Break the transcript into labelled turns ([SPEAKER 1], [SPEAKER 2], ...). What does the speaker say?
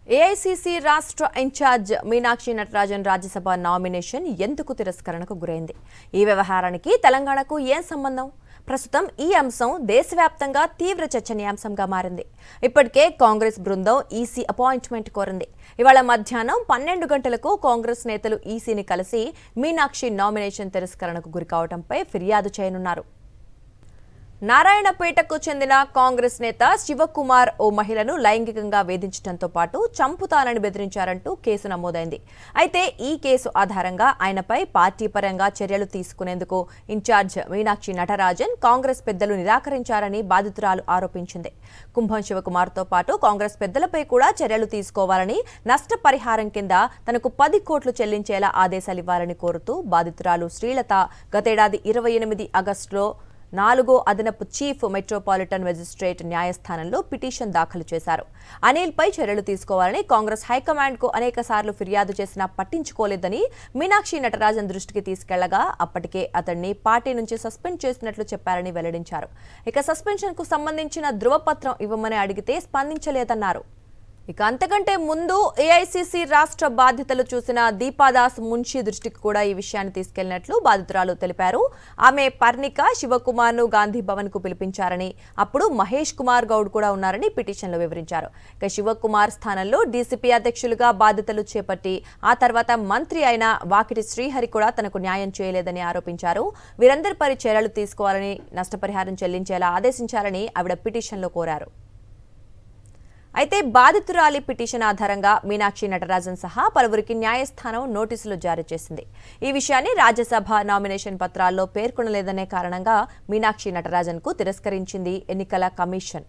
[SPEAKER 1] AICC రాష్ట్ర incharge Meenakshi Natarajan Rajya Sabha nomination ఎందుకు తిరస్కరణకు గురైంది? ఈ వ్యవహారానికి తెలంగాణకు ఏం సంబంధం? ప్రస్తుతం ఈ అంశం దేశవ్యాప్తంగా తీవ్ర చర్చనీయాంశంగా మారింది. ఇప్పటికే కాంగ్రెస్ బృందం ఈసీ అపాయింట్మెంట్ కోరింది. ఇవాళ మధ్యాహ్నం 12 గంటలకు కాంగ్రెస్ నేతలు ఈసీని కలిసి మీనాక్షి నామినేషన్ తిరస్కరణకు గురికావడంపై ఫిర్యాదు చేయనున్నారు. నారాయణపేటకు చెందిన కాంగ్రెస్ నేత శివకుమార్ ఓ మహిళను లైంగికంగా వేధించడంతో పాటు చంపుతానని బెదిరించారంటూ కేసు నమోదైంది. అయితే ఈ కేసు ఆధారంగా ఆయనపై పార్టీ పరంగా చర్యలు తీసుకునేందుకు ఇన్ఛార్జ్ మీనాక్షి నటరాజన్ కాంగ్రెస్ పెద్దలు నిరాకరించారని బాధితురాలు ఆరోపించింది. కుంభం శివకుమార్తో పాటు కాంగ్రెస్ పెద్దలపై కూడా చర్యలు తీసుకోవాలని, నష్టపరిహారం కింద తనకు 10 కోట్లు చెల్లించేలా ఆదేశాలివ్వాలని కోరుతూ బాధితురాలు శ్రీలత గతేడాది 28 ఆగస్టులో 4వ అదనపు చీఫ్ మెట్రోపాలిటన్ మెజిస్ట్రేట్ న్యాయస్థానంలో పిటిషన్ దాఖలు చేశారు. అనిల్పై చర్యలు తీసుకోవాలని కాంగ్రెస్ హైకమాండ్కు అనేకసార్లు ఫిర్యాదు చేసినా పట్టించుకోలేదని మీనాక్షి నటరాజన్ దృష్టికి తీసుకెళ్లగా అప్పటికే అతన్ని పార్టీ నుంచి సస్పెండ్ చేసినట్లు చెప్పారని వెల్లడించారు. ఇక సస్పెన్షన్కు సంబంధించిన ధృవపత్రం ఇవ్వమని అడిగితే స్పందించలేదన్నారు. ఇక అంతకంటే ముందు ఏఐసీసీ రాష్ట్ర బాధ్యతలు చూసిన దీపాదాస్ మున్షి దృష్టికి కూడా ఈ విషయాన్ని తీసుకెళ్లినట్లు బాధితురాలు తెలిపారు. ఆమె పర్ణిక శివకుమార్ను గాంధీ భవన్ కు పిలిపించారని, అప్పుడు మహేష్ కుమార్ గౌడ్ కూడా ఉన్నారని పిటిషన్లో వివరించారు. ఇక శివకుమార్ స్థానంలో డీసీపీ అధ్యక్షులుగా బాధ్యతలు చేపట్టి ఆ తర్వాత మంత్రి అయిన వాకిటి శ్రీహరి కూడా తనకు న్యాయం చేయలేదని ఆరోపించారు. వీరందరిపై చర్యలు తీసుకోవాలని, నష్టపరిహారం చెల్లించేలా ఆదేశించాలని ఆవిడ పిటిషన్లో కోరారు. అయితే బాధితురాలి పిటిషన్ ఆధారంగా మీనాక్షి నటరాజన్ సహా పలువురికి న్యాయస్థానం నోటీసులు జారీ చేసింది. ఈ విషయాన్ని రాజ్యసభ నామినేషన్ పత్రాల్లో పేర్కొనలేదనే కారణంగా మీనాక్షి నటరాజన్కు తిరస్కరించింది ఎన్నికల కమిషన్.